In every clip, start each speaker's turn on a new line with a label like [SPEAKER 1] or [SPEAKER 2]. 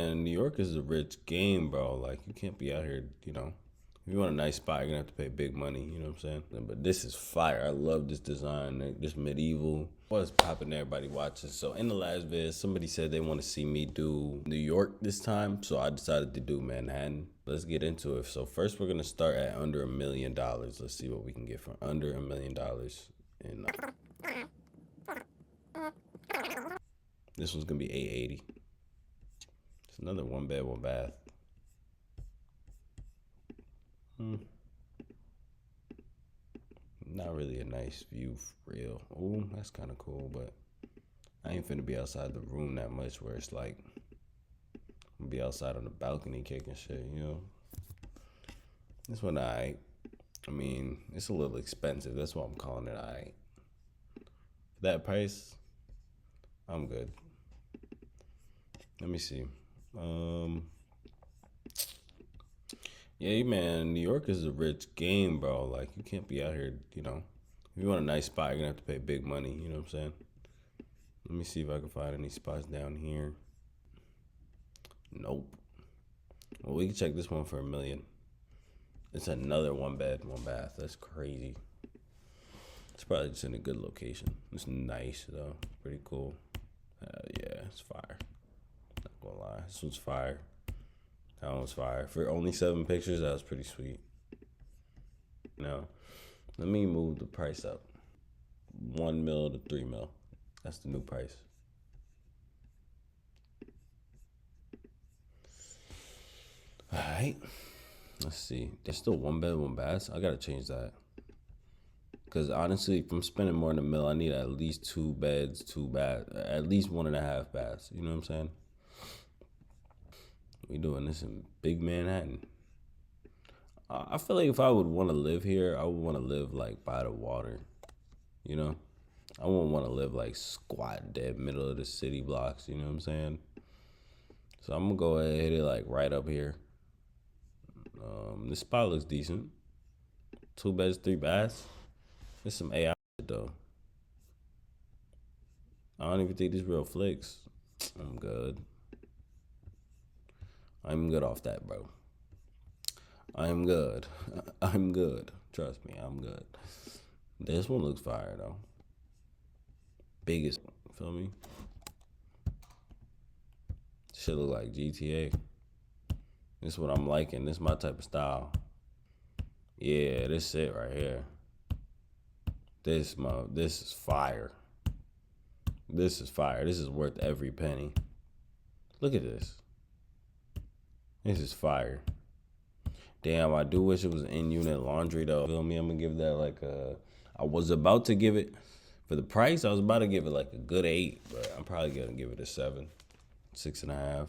[SPEAKER 1] And New York is a rich game, bro. Like, you can't be out here, you know. If you want a nice spot, you're gonna have to pay big money, you know what I'm saying? But this is fire. I love this design, like, this medieval. What's popping, everybody watching? So in the last vid, somebody said they want to see me do New York this time, so I decided to do Manhattan. Let's get into it. So first we're gonna start at under $1 million. Let's see what we can get from under $1 million. And this one's gonna be 880. It's another one bed, one bath. Not really a nice view for real. Oh, that's kind of cool, but I ain't finna be outside the room that much where it's like I'm gonna be outside on the balcony kicking shit, you know? This one, I mean, it's a little expensive. That's why I'm calling it alright. For that price, I'm good. Let me see. Yeah, man, New York is a rich game, bro. Like, you can't be out here, you know. If you want a nice spot, you're gonna have to pay big money, you know what I'm saying? Let me see if I can find any spots down here. Nope. Well, we can check this one for $1 million. It's another one bed, one bath. That's crazy. It's probably just in a good location. It's nice, though. Pretty cool. Yeah, it's fire. Not gonna lie. This one's fire. That one was fire. For only 7 pictures, that was pretty sweet. Now, let me move the price up. 1 mil to 3 mil. That's the new price. All right. Let's see. There's still one bed, one bath. I gotta change that. Because honestly, if I'm spending more than $1 mil, I need at least 2 beds, 2 baths, at least 1.5 baths. You know what I'm saying? We doing this in big Manhattan. I feel like if I would want to live here, I would want to live like by the water. You know? I wouldn't want to live like squat dead middle of the city blocks. You know what I'm saying? So I'm gonna go ahead and hit it like right up here. This spot looks decent. 2 beds, 3 baths. There's some AI shit though. I don't even think this real flicks. I'm good. I'm good off that, bro. I'm good. I'm good. Trust me, I'm good. This one looks fire though. Biggest, feel me? Shit look like GTA. This is what I'm liking. This is my type of style. Yeah, this it right here. This is fire. This is fire. This is worth every penny. Look at this. This is fire. Damn, I do wish it was in-unit laundry though. Feel me? I'm gonna give that like a. I was about to give it for the price. I was about to give it like a good 8, but I'm probably gonna give it a 7, 6.5.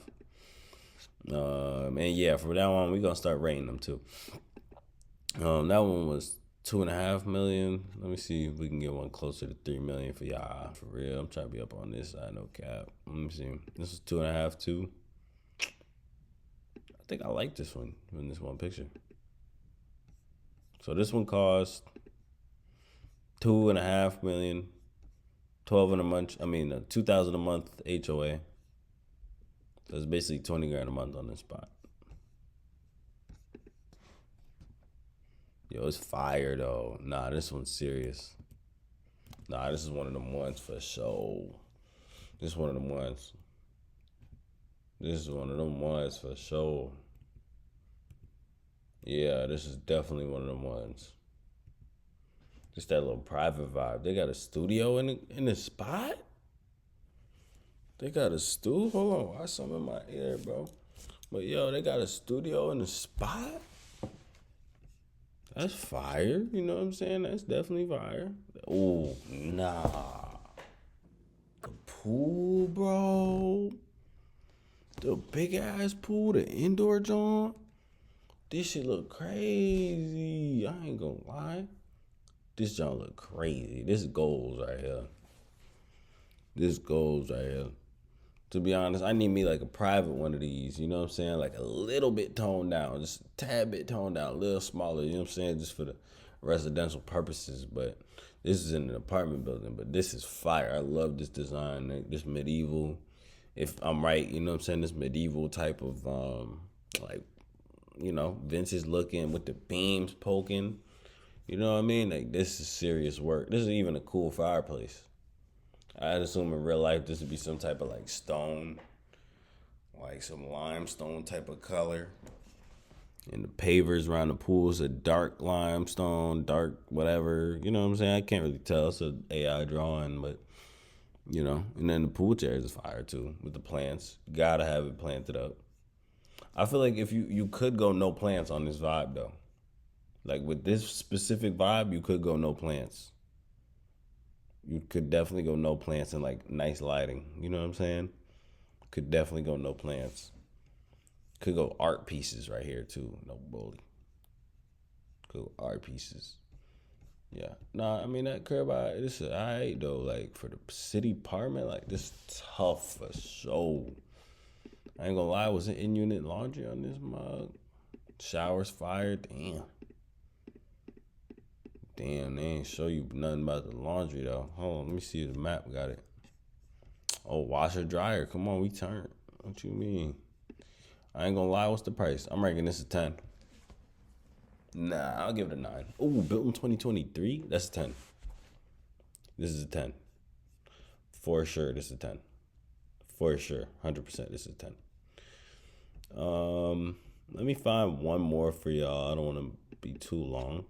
[SPEAKER 1] And yeah, for that one, we're gonna start rating them too. That one was 2.5 million. Let me see if we can get one closer to 3 million for y'all. For real, I'm trying to be up on this side, no cap. Let me see. This is 2.5 too. I think I like this one in this one picture. So this one cost 2.5 million, 12 in a month. I mean, 2,000 a month HOA. So it's basically 20 grand a month on this spot. Yo, it's fire though. Nah, this one's serious. Nah, this is one of them ones for sure. This is one of them ones. This is one of them ones for sure. Yeah, this is definitely one of them ones. Just that little private vibe. They got a studio in the spot? They got a studio? Hold on, why something in my ear, bro? But yo, they got a studio in the spot? That's fire. You know what I'm saying? That's definitely fire. Oh, nah. The pool, bro. The big ass pool, the indoor joint. This shit look crazy. I ain't gonna lie. This joint look crazy. This is goals right here. This goals right here. To be honest, I need me like a private one of these, you know what I'm saying? Like a little bit toned down, just a tad bit toned down, a little smaller, you know what I'm saying? Just for the residential purposes. But this is in an apartment building, but this is fire. I love this design, this medieval. if I'm right, you know what I'm saying, this medieval type of like, you know, vintage looking with the beams poking. You know what I mean? Like, this is serious work. This is even a cool fireplace. I'd assume in real life this would be some type of like stone, like some limestone type of color. And the pavers around the pool is a dark limestone, dark whatever. You know what I'm saying? I can't really tell. It's an AI drawing, but you know. And then the pool chairs is fire too with the plants. Gotta have it planted up. I feel like if you could go no plants on this vibe though. Like with this specific vibe, you could go no plants. You could definitely go no plants and like nice lighting. You know what I'm saying? Could definitely go no plants. Could go art pieces right here too. No bully. Could go art pieces. Yeah. Nah, I mean that crib this is alright though. Like for the city apartment, like this tough for sure. I ain't gonna lie, was it in unit laundry on this mug? Showers fired, damn. Damn, they ain't show you nothing about the laundry though. Hold on, let me see if the map got it. Oh, washer dryer. Come on, we turned. What you mean? I ain't gonna lie, what's the price? I'm ranking this a 10. Nah, I'll give it a 9. Ooh, built in 2023? That's a 10. This is a 10. For sure, this is a 10. For sure, 100% this is a 10. Let me find one more for y'all. I don't want to be too long.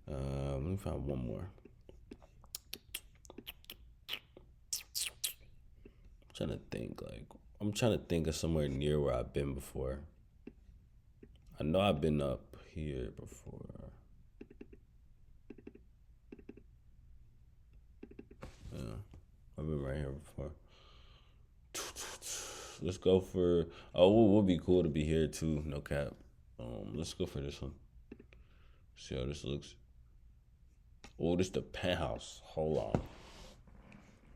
[SPEAKER 1] Let me find one more. I'm trying to think of somewhere near where I've been before. I know I've been up here before. Yeah, I've been right here before. Let's go for. Oh, it would be cool to be here too. No cap. Let's go for this one. See how this looks. Oh, this is the penthouse. Hold on.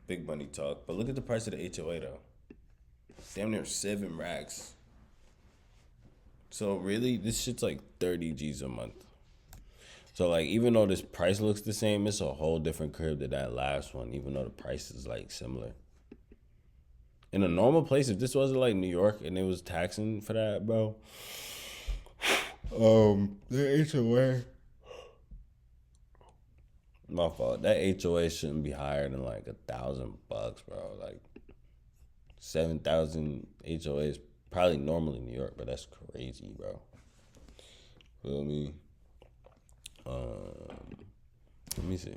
[SPEAKER 1] Big money talk. But look at the price of the HOA though. Damn near 7 racks. So really, this shit's like 30 G's a month. So like, even though this price looks the same, it's a whole different crib than that last one. Even though the price is like similar. In a normal place, if this wasn't like New York and it was taxing for that, bro. The HOA. My fault. That HOA shouldn't be higher than like $1,000, bro. Like 7,000 HOA is probably normal in New York, but that's crazy, bro. Feel me? Let me see.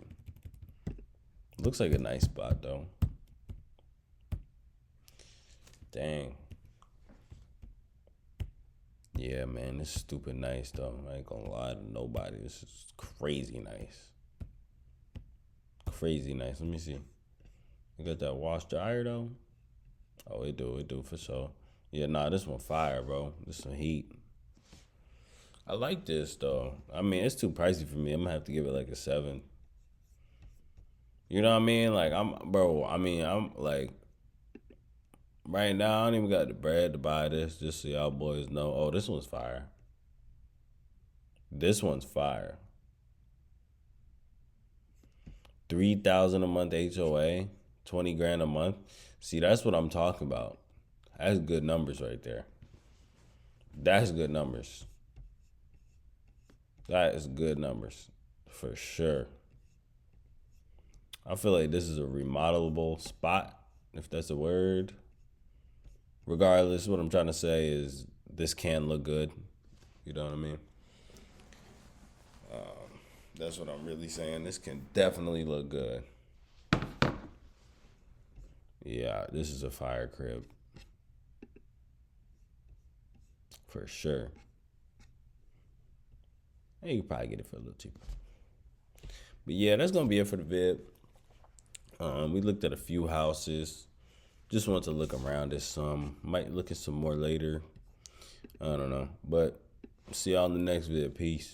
[SPEAKER 1] Looks like a nice spot though. Dang. Yeah, man, this is stupid nice though. I ain't gonna lie to nobody. This is crazy nice. Crazy nice. Let me see. You got that wash dryer though? Oh, it do for sure. Yeah, nah, this one fire, bro. This some heat. I like this though. I mean, it's too pricey for me. I'm gonna have to give it like a 7. You know what I mean? Like I'm like right now I don't even got the bread to buy this, just so y'all boys know. Oh, this one's fire. This one's fire. 3,000 a month HOA, 20 grand a month. See, that's what I'm talking about. That's good numbers right there. That's good numbers. That is good numbers for sure. I feel like this is a remodelable spot, if that's a word. Regardless, what I'm trying to say is this can look good. You know what I mean? That's what I'm really saying. This can definitely look good. Yeah, this is a fire crib. For sure. And you can probably get it for a little cheaper. But yeah, that's going to be it for the vid. We looked at a few houses. Just wanted to look around at some. Might look at some more later. I don't know. But see y'all in the next vid. Peace.